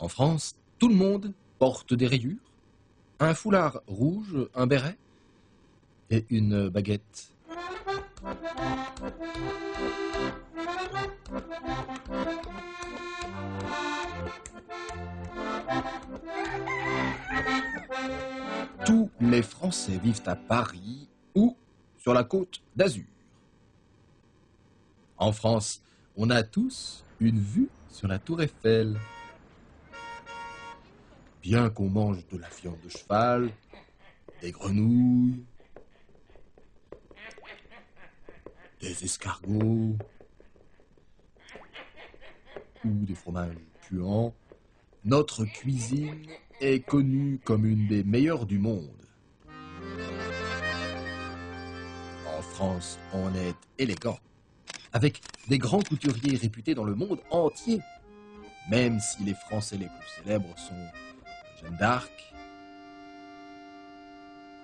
En France, tout le monde porte des rayures, un foulard rouge, un béret et une baguette. Tous les Français vivent à Paris ou sur la côte d'Azur. En France, on a tous une vue sur la tour Eiffel. Bien qu'on mange de la viande de cheval, des grenouilles, des escargots ou des fromages puants, notre cuisine est connue comme une des meilleures du monde. En France, on est élégant, avec des grands couturiers réputés dans le monde entier, même si les Français les plus célèbres sont Jeanne d'Arc,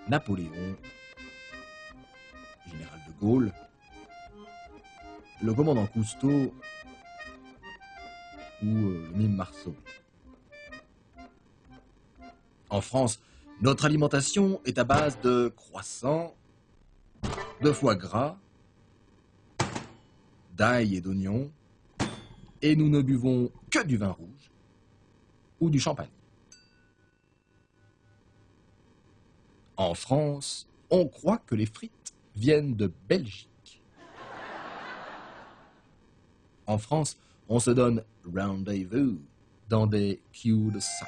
Napoléon, Général de Gaulle, le commandant Cousteau ou le mime Marceau. En France, notre alimentation est à base de croissants, de foie gras, d'ail et d'oignons, et nous ne buvons que du vin rouge ou du champagne. En France, on croit que les frites viennent de Belgique. En France, on se donne rendez-vous dans des cul-de-sac.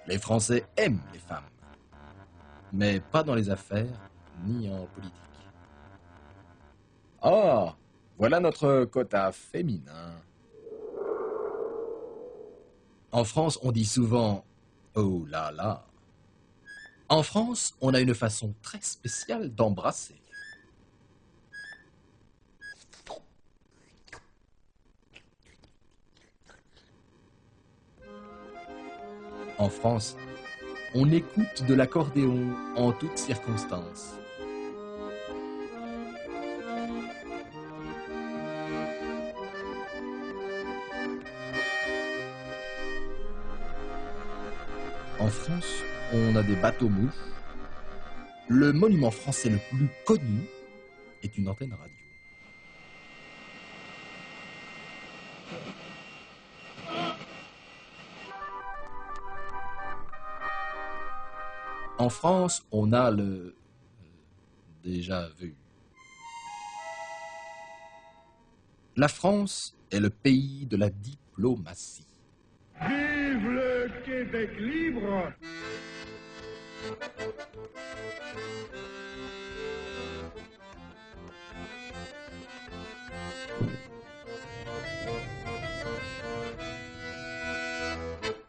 Les Français aiment les femmes, mais pas dans les affaires ni en politique. Ah, voilà notre quota féminin. En France, on dit souvent « oh là là ». En France, on a une façon très spéciale d'embrasser. En France, on écoute de l'accordéon en toutes circonstances. En France, on a des bateaux-mouches. Le monument français le plus connu est une antenne radio. En France, on a le déjà vu. La France est le pays de la diplomatie. Vive le Québec libre!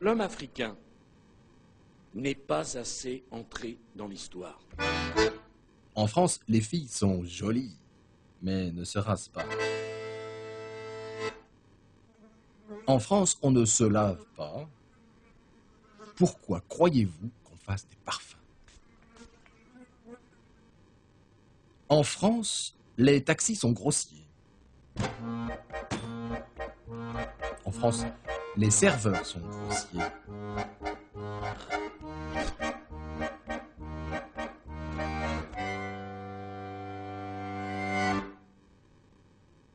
L'homme africain n'est pas assez entré dans l'histoire. En France, les filles sont jolies, mais ne se rasent pas. En France, on ne se lave pas. Pourquoi croyez-vous qu'on fasse des parfums? En France, les taxis sont grossiers. En France, les serveurs sont grossiers.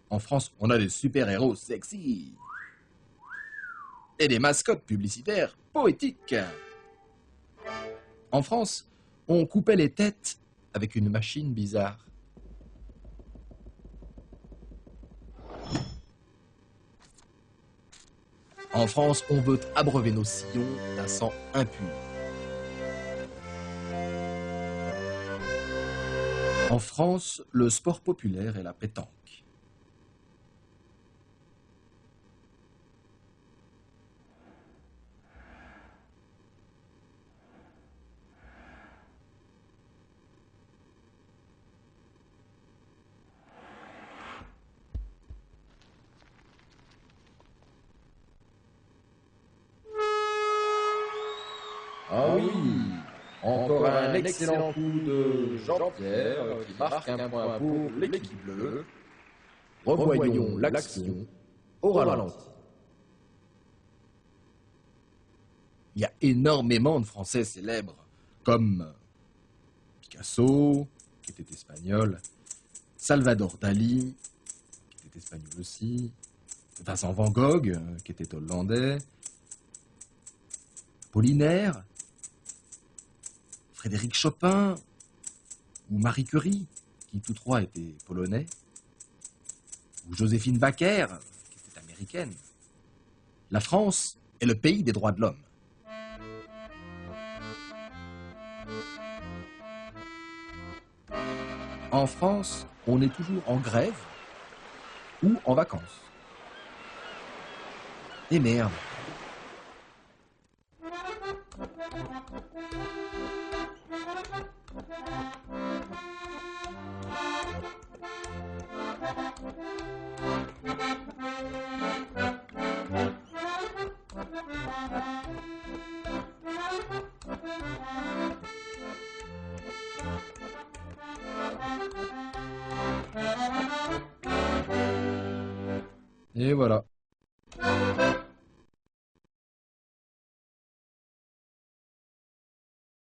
En France, on a des super-héros sexy. Et des mascottes publicitaires poétiques. En France, on coupait les têtes avec une machine bizarre. En France, on veut abreuver nos sillons d'un sang impur. En France, le sport populaire est la pétanque. Ah oui, encore un excellent coup de Jean-Pierre qui marque un point pour l'équipe bleue. Revoyons l'action au ralenti. Il y a énormément de Français célèbres, comme Picasso, qui était espagnol, Salvador Dali, qui était espagnol aussi, Vincent Van Gogh, qui était hollandais, Apollinaire, Frédéric Chopin ou Marie Curie, qui tous trois étaient polonais, ou Joséphine Baker, qui était américaine. La France est le pays des droits de l'homme. En France, on est toujours en grève ou en vacances. Et merde. Et voilà.